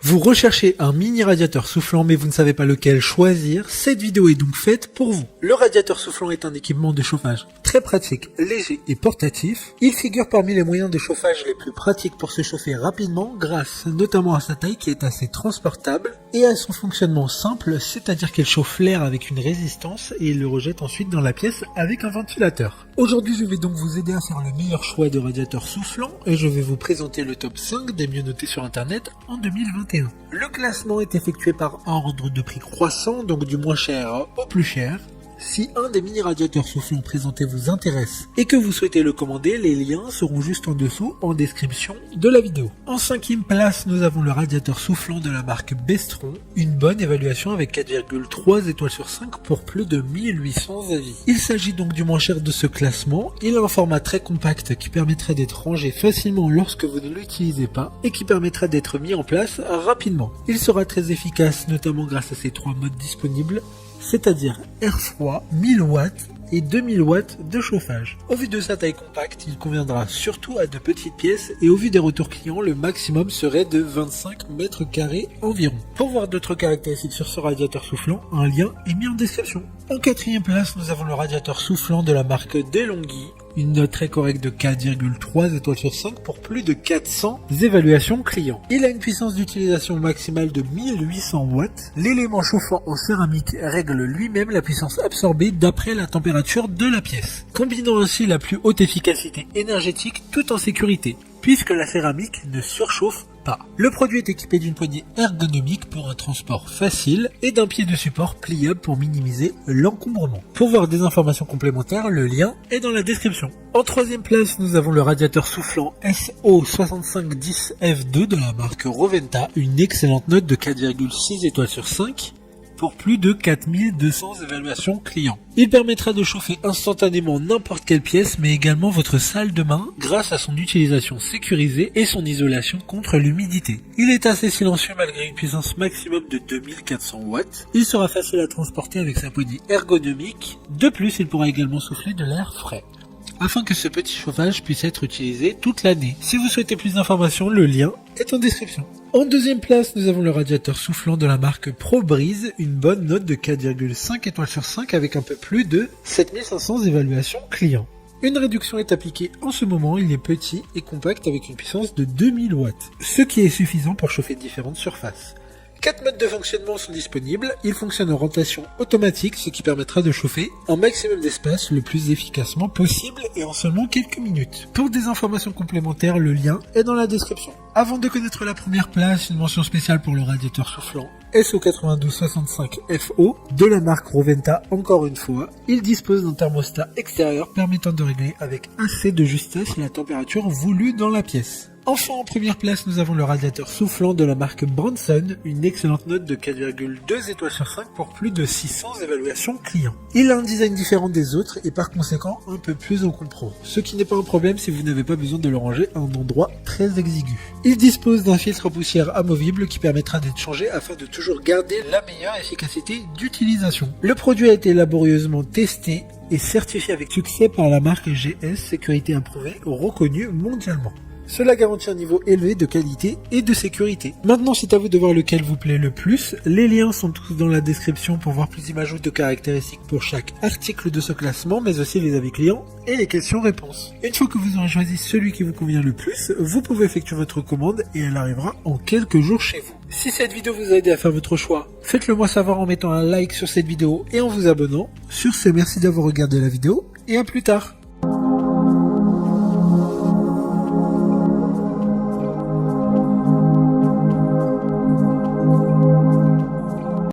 Vous recherchez un mini radiateur soufflant mais vous ne savez pas lequel choisir, cette vidéo est donc faite pour vous. Le radiateur soufflant est un équipement de chauffage très pratique, léger et portatif. Il figure parmi les moyens de chauffage les plus pratiques pour se chauffer rapidement grâce notamment à sa taille qui est assez transportable et à son fonctionnement simple, c'est-à-dire qu'il chauffe l'air avec une résistance et il le rejette ensuite dans la pièce avec un ventilateur. Aujourd'hui je vais donc vous aider à faire le meilleur choix de radiateur soufflant et je vais vous présenter le top 5 des mieux notés sur internet en 2021. Le classement est effectué par ordre de prix croissant, donc du moins cher au plus cher. Si un des mini radiateurs soufflants présentés vous intéresse et que vous souhaitez le commander, les liens seront juste en dessous en description de la vidéo. En 5e place, nous avons le radiateur soufflant de la marque Bestron, une bonne évaluation avec 4,3 étoiles sur 5 pour plus de 1800 avis. Il s'agit donc du moins cher de ce classement. Il a un format très compact qui permettrait d'être rangé facilement lorsque vous ne l'utilisez pas et qui permettra d'être mis en place rapidement. Il sera très efficace notamment grâce à ses 3 modes disponibles, c'est-à-dire air froid, 1000 watts et 2000 watts de chauffage. Au vu de sa taille compacte, il conviendra surtout à de petites pièces et au vu des retours clients, le maximum serait de 25 mètres carrés environ. Pour voir d'autres caractéristiques sur ce radiateur soufflant, un lien est mis en description. En 4e place, nous avons le radiateur soufflant de la marque DeLonghi. Une note très correcte de 4,3 étoiles sur 5 pour plus de 400 évaluations clients. Il a une puissance d'utilisation maximale de 1800 watts. L'élément chauffant en céramique règle lui-même la puissance absorbée d'après la température de la pièce, combinant ainsi la plus haute efficacité énergétique tout en sécurité, puisque la céramique ne surchauffe pas. Le produit est équipé d'une poignée ergonomique pour un transport facile et d'un pied de support pliable pour minimiser l'encombrement. Pour voir des informations complémentaires, le lien est dans la description. En 3e place, nous avons le radiateur soufflant SO6510F2 de la marque Roventa, une excellente note de 4,6 étoiles sur 5. Pour plus de 4200 évaluations clients. Il permettra de chauffer instantanément n'importe quelle pièce, mais également votre salle de bain, grâce à son utilisation sécurisée et son isolation contre l'humidité. Il est assez silencieux malgré une puissance maximum de 2400 watts. Il sera facile à transporter avec sa poignée ergonomique. De plus, il pourra également souffler de l'air frais, afin que ce petit chauffage puisse être utilisé toute l'année. Si vous souhaitez plus d'informations, le lien est en description. En 2e place, nous avons le radiateur soufflant de la marque ProBreeze, une bonne note de 4,5 étoiles sur 5 avec un peu plus de 7500 évaluations clients. Une réduction est appliquée en ce moment, il est petit et compact avec une puissance de 2000 watts, ce qui est suffisant pour chauffer différentes surfaces. 4 modes de fonctionnement sont disponibles, il fonctionne en rotation automatique, ce qui permettra de chauffer un maximum d'espace le plus efficacement possible et en seulement quelques minutes. Pour des informations complémentaires, le lien est dans la description. Avant de connaître la première place, une mention spéciale pour le radiateur soufflant SO9265FO de la marque Roventa encore une fois. Il dispose d'un thermostat extérieur permettant de régler avec assez de justesse la température voulue dans la pièce. Enfin, en première place, nous avons le radiateur soufflant de la marque Branson, une excellente note de 4,2 étoiles sur 5 pour plus de 600 évaluations clients. Il a un design différent des autres et par conséquent un peu plus encombrant, ce qui n'est pas un problème si vous n'avez pas besoin de le ranger à un endroit très exigu. Il dispose d'un filtre à poussière amovible qui permettra d'être changé afin de toujours garder la meilleure efficacité d'utilisation. Le produit a été laborieusement testé et certifié avec succès par la marque GS Sécurité Approuvée, reconnue mondialement. Cela garantit un niveau élevé de qualité et de sécurité. Maintenant, c'est à vous de voir lequel vous plaît le plus. Les liens sont tous dans la description pour voir plus d'images ou de caractéristiques pour chaque article de ce classement, mais aussi les avis clients et les questions-réponses. Une fois que vous aurez choisi celui qui vous convient le plus, vous pouvez effectuer votre commande et elle arrivera en quelques jours chez vous. Si cette vidéo vous a aidé à faire votre choix, faites-le moi savoir en mettant un like sur cette vidéo et en vous abonnant. Sur ce, merci d'avoir regardé la vidéo et à plus tard.